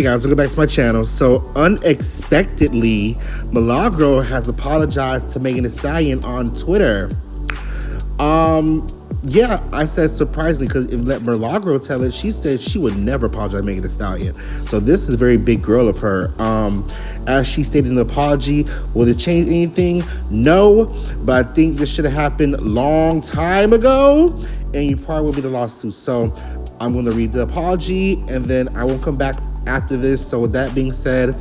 Hey guys, welcome back to my channel. So unexpectedly, Milagro has apologized to Megan Thee Stallion on Twitter. Yeah, I said surprisingly because if let Milagro tell it, she said she would never apologize to Megan Thee Stallion. So this is a very big girl of her. As she stated in the apology, will it change anything? No, but I think this should have happened a long time ago, and you probably will be the lawsuit. So I'm going to read the apology, and then I will come back after this. So with that being said,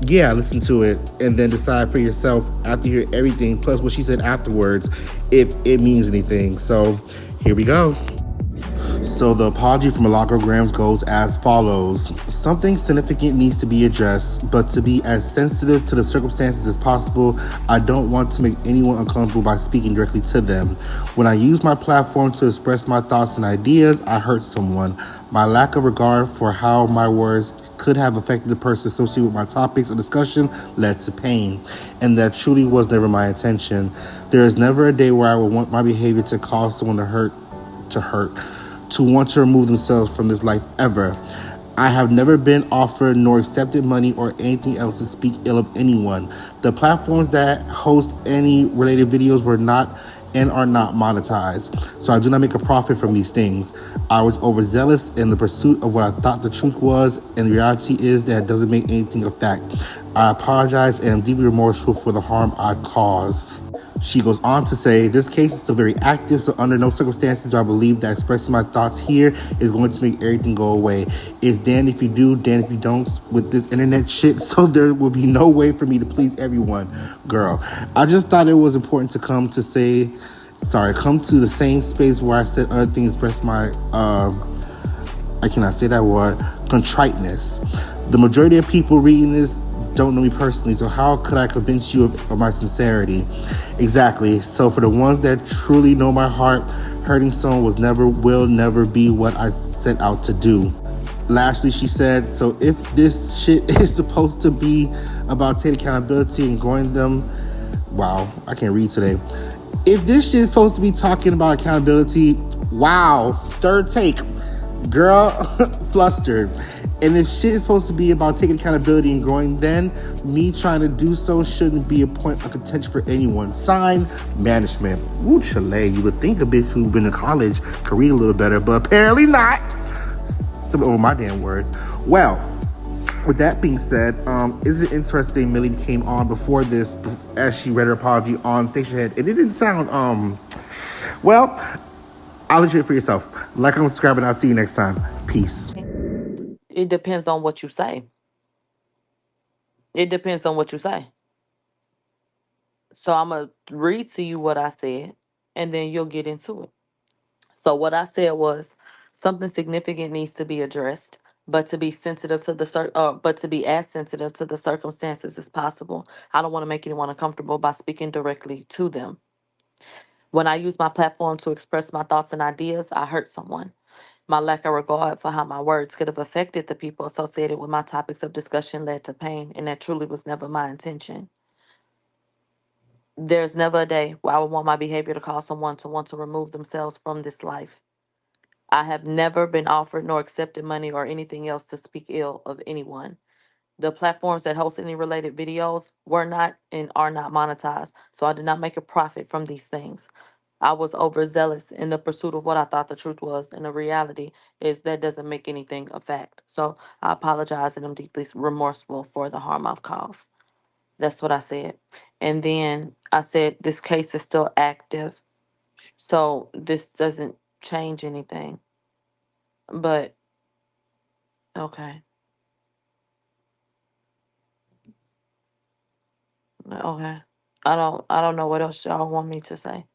yeah, listen to it and then decide for yourself after you hear everything plus what she said afterwards if it means anything. So here we go. So the apology from MilagroGramz goes as follows. Something significant needs to be addressed, but to be as sensitive to the circumstances as possible, I don't want to make anyone uncomfortable by speaking directly to them. When I use my platform to express my thoughts and ideas, I hurt someone. My lack of regard for how my words could have affected the person associated with my topics of discussion led to pain, and that truly was never my intention. There is never a day where I would want my behavior to cause someone to hurt, to want to remove themselves from this life ever. I have never been offered nor accepted money or anything else to speak ill of anyone. The platforms that host any related videos were not and are not monetized, so I do not make a profit from these things. I was overzealous in the pursuit of what I thought the truth was, and the reality is that it doesn't make anything a fact. I apologize and am deeply remorseful for the harm I've caused. She goes on to say, this case is still very active, so under no circumstances do I believe that expressing my thoughts here is going to make everything go away. It's damned if you do, damned if you don't with this internet shit, so there will be no way for me to please everyone. Girl, I just thought it was important to come to the same space where I said other things, express my, I cannot say that word, contriteness. The majority of people reading this don't know me personally, so how could I convince you of my sincerity? Exactly. So for the ones that truly know my heart, hurting someone will never be what I set out to do. Lastly, she said, so if this shit is supposed to be about taking accountability and growing them, wow, I can't read today. If this shit is supposed to be talking about accountability, wow, third take, girl, flustered. And if shit is supposed to be about taking accountability and growing, then me trying to do so shouldn't be a point of contention for anyone. Sign, management. Ooh, Chile, you would think a bitch who's been to college could read a little better, but apparently not. Some over my damn words. Well, with that being said, is it interesting Millie came on before this as she read her apology on Stationhead, and it didn't sound, well, I'll let you read it for yourself. Like, comment, subscribe, and I'll see you next time. Peace. It depends on what you say. It depends on what you say. So I'm going to read to you what I said, and then you'll get into it. So what I said was something significant needs to be addressed, but to be sensitive to but to be as sensitive to the circumstances as possible. I don't want to make anyone uncomfortable by speaking directly to them. When I use my platform to express my thoughts and ideas, I hurt someone. My lack of regard for how my words could have affected the people associated with my topics of discussion led to pain, and that truly was never my intention. There's never a day where I would want my behavior to cause someone to want to remove themselves from this life. I have never been offered nor accepted money or anything else to speak ill of anyone. The platforms that host any related videos were not and are not monetized, so I did not make a profit from these things. I was overzealous in the pursuit of what I thought the truth was, and the reality is that doesn't make anything a fact. So I apologize and I'm deeply remorseful for the harm I've caused. That's what I said. And then I said this case is still active, so this doesn't change anything. But okay, okay. I don't know what else y'all want me to say.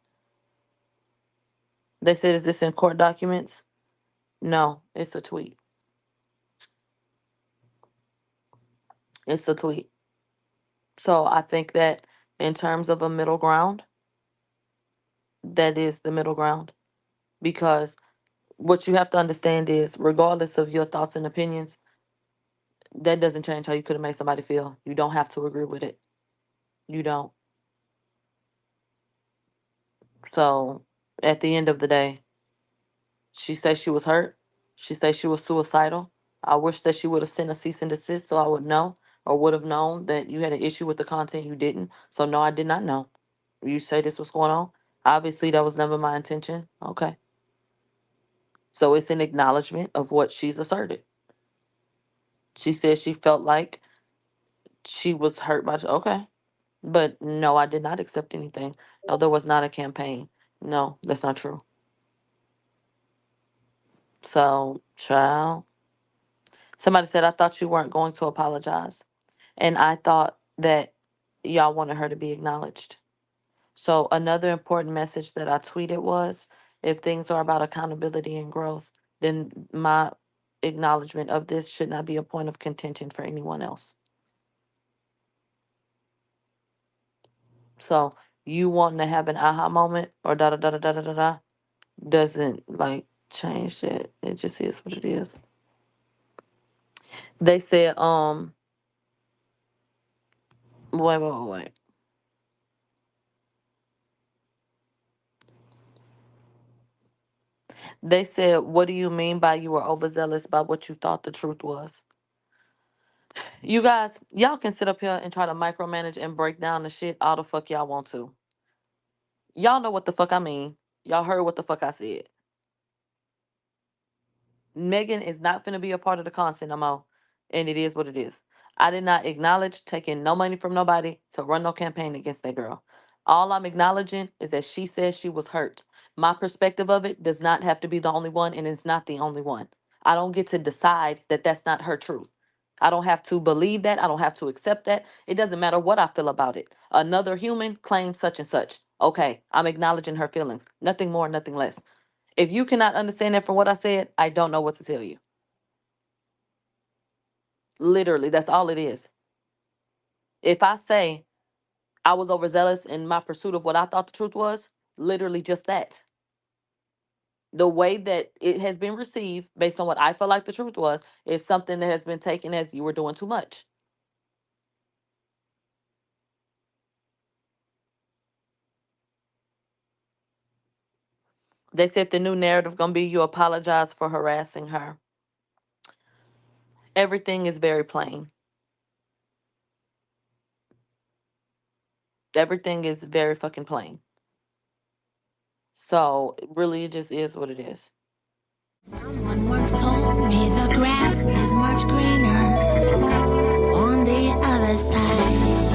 They said, is this in court documents? No, it's a tweet. It's a tweet. So I think that in terms of a middle ground, that is the middle ground. Because what you have to understand is, regardless of your thoughts and opinions, that doesn't change how you could have made somebody feel. You don't have to agree with it. You don't. So at the end of the day, she says she was hurt. She says she was suicidal. I wish that she would have sent a cease and desist so I would know, or would have known that you had an issue with the content. You didn't. So no, I did not know. You say this was going on. Obviously, that was never my intention. Okay. So it's an acknowledgement of what she's asserted. She said she felt like she was hurt by. Okay. But no, I did not accept anything. No, there was not a campaign. No, that's not true. So, child. Somebody said, I thought you weren't going to apologize. And I thought that y'all wanted her to be acknowledged. So, another important message that I tweeted was, if things are about accountability and growth, then my acknowledgement of this should not be a point of contention for anyone else. So, you wanting to have an aha moment or da da da da da da da da doesn't like change it. It just is what it is. They said, wait. They said, what do you mean by you were overzealous by what you thought the truth was? You guys, y'all can sit up here and try to micromanage and break down the shit all the fuck y'all want to. Y'all know what the fuck I mean. Y'all heard what the fuck I said. Megan is not finna be a part of the content no more. And it is what it is. I did not acknowledge taking no money from nobody to run no campaign against that girl. All I'm acknowledging is that she says she was hurt. My perspective of it does not have to be the only one, and it's not the only one. I don't get to decide that that's not her truth. I don't have to believe that. I don't have to accept that. It doesn't matter what I feel about it. Another human claims such and such. Okay, I'm acknowledging her feelings. Nothing more, nothing less. If you cannot understand that from what I said, I don't know what to tell you. Literally, that's all it is. If I say I was overzealous in my pursuit of what I thought the truth was, literally just that. The way that it has been received based on what I felt like the truth was is something that has been taken as you were doing too much. They said the new narrative gonna be you apologize for harassing her. Everything is very plain. Everything is very fucking plain. So really it just is what it is. Someone once told me the grass is much greener on the other side.